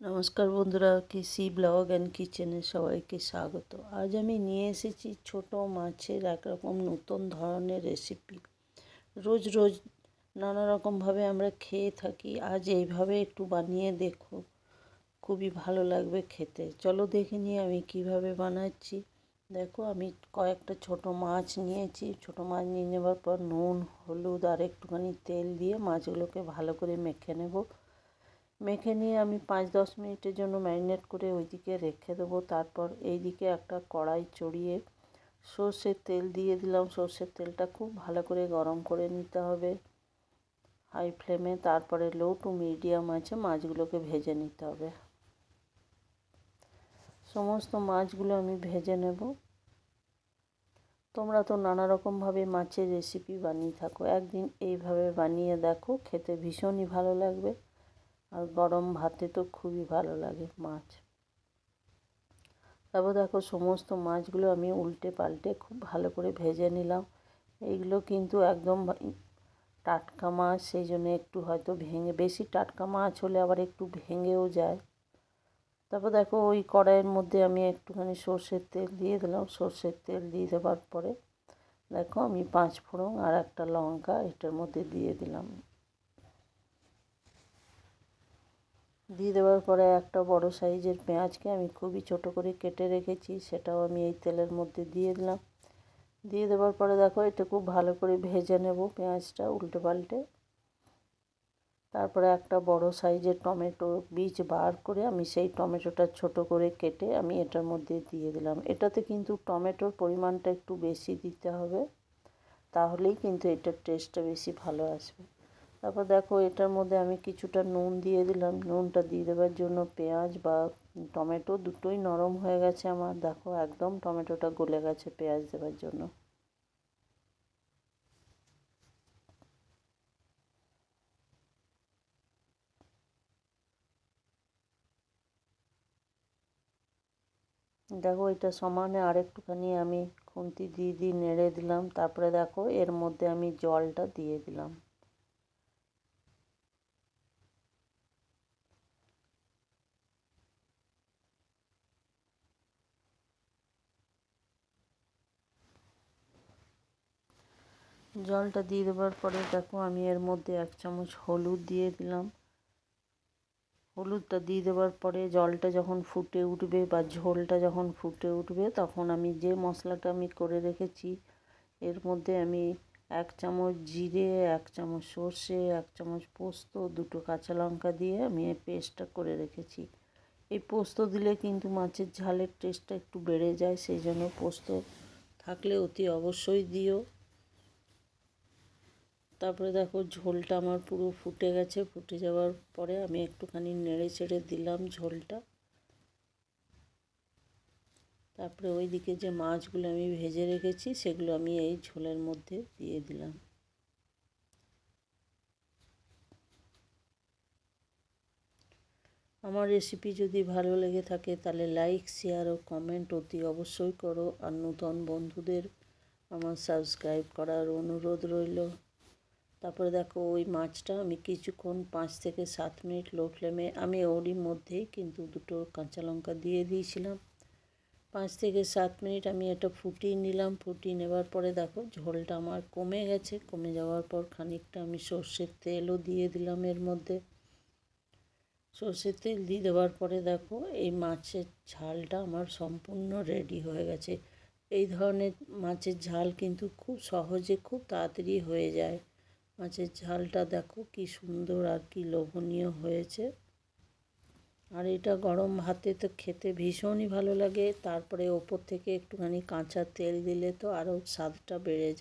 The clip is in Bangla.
নমস্কার বন্ধুরা, কৃষি ব্লগ অ্যান্ড কিচেনে সবাইকে স্বাগত। আজ আমি নিয়ে এসেছি ছোট মাছের একরকম নতুন ধরনের রেসিপি। রোজ রোজ নানা রকমভাবে আমরা খেয়ে থাকি, আজ এইভাবে একটু বানিয়ে দেখো, খুবই ভালো লাগবে খেতে। চলো দেখে নিই আমি কিভাবে বানাচ্ছি। দেখো, আমি কয়েকটা ছোট মাছ নিয়েছি। ছোট মাছ নিয়ে নেবার পর নুন, হলুদ আর একটুখানি তেল দিয়ে মাছগুলোকে ভালো করে মেখে নেব। মেখে নিয়ে আমি 5-10 মিনিটের জন্য ম্যারিনেট করে ওইদিকে রেখে দেবো। তারপর এইদিকে একটা কড়াই চড়িয়ে সর্ষের তেল দিয়ে দিলাম। সর্ষের তেলটা খুব ভালো করে গরম করে নিতে হবে হাই ফ্লেমে। তারপরে লো টু মিডিয়াম আছে মাছগুলোকে ভেজে নিতে হবে। সমস্ত মাছগুলো আমি ভেজে নেব। তোমরা তো নানা রকমভাবে মাছের রেসিপি বানিয়ে থাকো, একদিন এইভাবে বানিয়ে দেখো, খেতে ভীষণই ভালো লাগবে। আর গরম ভাতে তো খুবই ভালো লাগে মাছ। তারপর দেখো, সমস্ত মাছগুলো আমি উল্টে পাল্টে খুব ভালো করে ভেজে নিলাম। এইগুলো কিন্তু একদম টাটকা মাছ, সেই জন্য একটু হয়তো বেশি টাটকা মাছ হলে আবার একটু ভেঙেও যায়। তারপর দেখো, ওই কড়াইয়ের মধ্যে আমি একটুখানি সর্ষের তেল দিয়ে দিলাম। সর্ষের তেল দিয়ে দেওয়ার পরে দেখো, আমি 5 ফোড়ন আর একটা লঙ্কা এটার মধ্যে দিয়ে দিলাম। দিয়ে দেওয়ার পরে একটা বড় সাইজের পেঁয়াজকে আমি খুবই ছোট করে কেটে রেখেছি, সেটাও আমি এই তেলের মধ্যে দিয়ে দিলাম। দিয়ে দেওয়ার পরে দেখো, এটা খুব ভালো করে ভেজে নেব পেঁয়াজটা উল্টে পাল্টে। তারপরে একটা বড় সাইজের টমেটো বীজ বার করে আমি সেই টমেটোটা ছোট করে কেটে আমি এটার মধ্যে দিয়ে দিলাম। এটাতে কিন্তু টমেটোর পরিমাণটা একটু বেশি দিতে হবে, তাহলেই কিন্তু এটার টেস্টটা বেশি ভালো আসবে। তারপর দেখো, এটার মধ্যে আমি কিছুটা নুন দিয়ে দিলাম। নুনটা দিয়ে দেওয়ার জন্য পেঁয়াজ বা টমেটো দুটোই নরম হয়ে গেছে আমার। দেখো, একদম টমেটোটা গলে গেছে পেঁয়াজ দেওয়ার জন্য। দেখো, এটা সমানে আরেকটুখানি আমি খুন্তি দিয়ে দিয়ে নেড়ে দিলাম। তারপরে দেখো, এর মধ্যে আমি জলটা দিয়ে দিলাম। জলটা দিয়ে দেওয়ার পরে দেখো, আমি এর মধ্যে 1 চামচ হলুদ দিয়ে দিলাম। হলুদটা দিয়ে দেওয়ার পরে জলটা যখন ফুটে উঠবে বা ঝোলটা যখন ফুটে উঠবে, তখন আমি যে মশলাটা আমি করে রেখেছি এর মধ্যে আমি 1 চামচ জিরে, 1 চামচ সর্ষে, 1 চামচ পোস্ত, 2টো কাঁচা লঙ্কা দিয়ে আমি এই পেস্টটা করে রেখেছি। এই পোস্ত দিলে কিন্তু মাছের ঝালের টেস্টটা একটু বেড়ে যায়, সেই জন্য পোস্ত থাকলে অতি অবশ্যই দিও। তারপরে দেখো, ঝোলটা আমার পুরো ফুটে গেছে। ফুটে যাওয়ার পরে আমি একটুখানি নেড়ে চেড়ে দিলাম ঝোলটা। তারপরে ওইদিকে যে মাছগুলো আমি ভেজে রেখেছি সেগুলো আমি এই ঝোলের মধ্যে দিয়ে দিলাম। আমার রেসিপি যদি ভালো লেগে থাকে তাহলে লাইক, শেয়ার ও কমেন্ট অতি অবশ্যই করো। আর নতুন বন্ধুদের আমার সাবস্ক্রাইব করার অনুরোধ রইল। তারপরে দেখো, ওই মাছটা আমি কিছুক্ষণ 5 থেকে 7 মিনিট লো ফ্লেমে, আমি ওরই মধ্যেই কিন্তু 2টো কাঁচা লঙ্কা দিয়ে দিয়েছিলাম। 5 থেকে 7 মিনিট আমি এটা ফুটিয়ে নিলাম। ফুটিয়ে নেবার পরে দেখো, ঝোলটা আমার কমে গেছে। কমে যাওয়ার পর খানিকটা আমি সর্ষের তেলও দিয়ে দিলাম এর মধ্যে। সর্ষের তেল দিয়ে দেওয়ার পরে দেখো, এই মাছের ঝালটা আমার সম্পূর্ণ রেডি হয়ে গেছে। এই ধরনের মাছের ঝাল কিন্তু খুব সহজে খুব তাড়াতাড়ি হয়ে যায়। মাছের ঝালটা দেখো কি সুন্দর আর কি লোভনীয় হয়েছে। আর এটা গরম ভাতে তো খেতে ভীষণই ভালো লাগে। তারপরে ওপর থেকে একটুখানি কাঁচা তেল দিলে তো আরও স্বাদটা বেড়ে যায়।